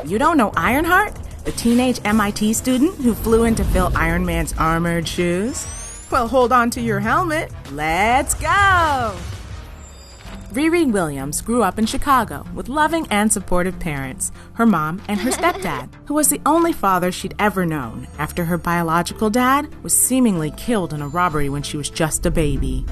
You don't know Ironheart? The teenage MIT student who flew in to fill Iron Man's armored shoes? Well, hold on to your helmet. Let's go! Riri Williams grew up in Chicago with loving and supportive parents, her mom and her stepdad, who was the only father she'd ever known after her biological dad was seemingly killed in a robbery when she was just a baby.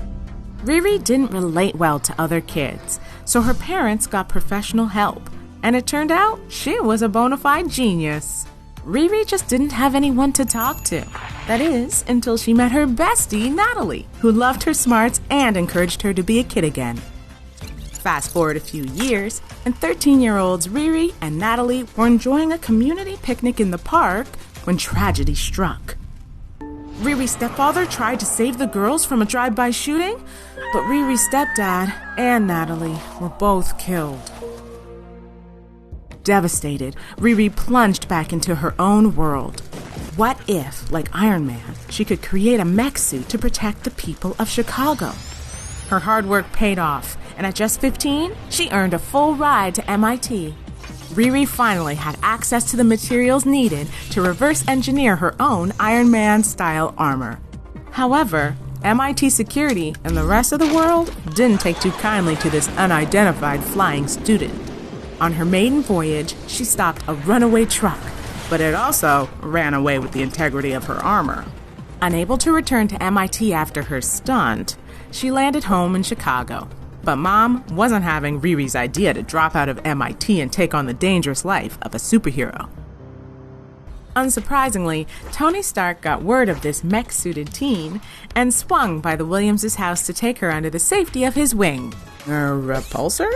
Riri didn't relate well to other kids, so her parents got professional help, and it turned out she was a bona fide genius. Riri just didn't have anyone to talk to. That is, until she met her bestie, Natalie, who loved her smarts and encouraged her to be a kid again. Fast forward a few years, and 13-year-olds Riri and Natalie were enjoying a community picnic in the park when tragedy struck. Riri's stepfather tried to save the girls from a drive-by shooting, but Riri's stepdad and Natalie were both killed. Devastated, Riri plunged back into her own world. What if, like Iron Man, she could create a mech suit to protect the people of Chicago? Her hard work paid off, and at just 15, she earned a full ride to MIT. Riri finally had access to the materials needed to reverse engineer her own Iron Man-style armor. However, MIT security and the rest of the world didn't take too kindly to this unidentified flying student. On her maiden voyage, she stopped a runaway truck, but it also ran away with the integrity of her armor. Unable to return to MIT after her stunt, she landed home in Chicago. But Mom wasn't having Riri's idea to drop out of MIT and take on the dangerous life of a superhero. Unsurprisingly, Tony Stark got word of this mech-suited teen and swung by the Williams' house to take her under the safety of his wing. A repulsor?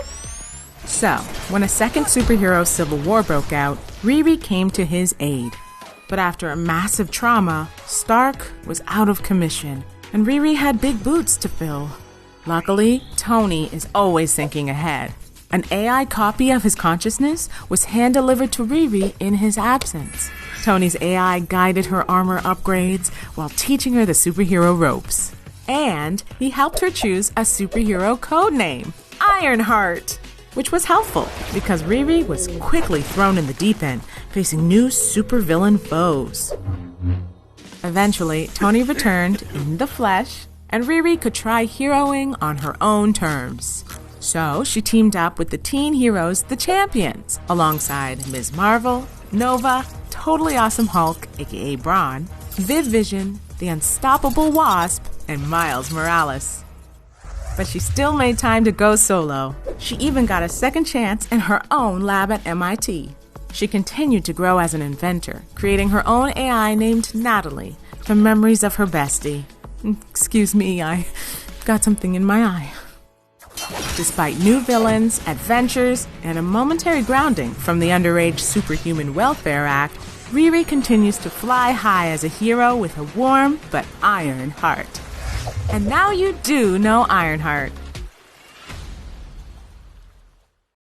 So, when a second superhero civil war broke out, Riri came to his aid. But after a massive trauma, Stark was out of commission, and Riri had big boots to fill. Luckily, Tony is always thinking ahead. An AI copy of his consciousness was hand-delivered to Riri in his absence. Tony's AI guided her armor upgrades while teaching her the superhero ropes. And he helped her choose a superhero code name, Ironheart, which was helpful because Riri was quickly thrown in the deep end, facing new supervillain foes. Eventually, Tony returned in the flesh, and Riri could try heroing on her own terms. So she teamed up with the teen heroes, the Champions, alongside Ms. Marvel, Nova, Totally Awesome Hulk, aka Brawn, Viv Vision, the Unstoppable Wasp, and Miles Morales. But she still made time to go solo. She even got a second chance in her own lab at MIT. She continued to grow as an inventor, creating her own AI named Natalie from memories of her bestie. Excuse me, I got something in my eye. Despite new villains, adventures, and a momentary grounding from the Underage Superhuman Welfare Act, Riri continues to fly high as a hero with a warm but iron heart. And now you do know Ironheart.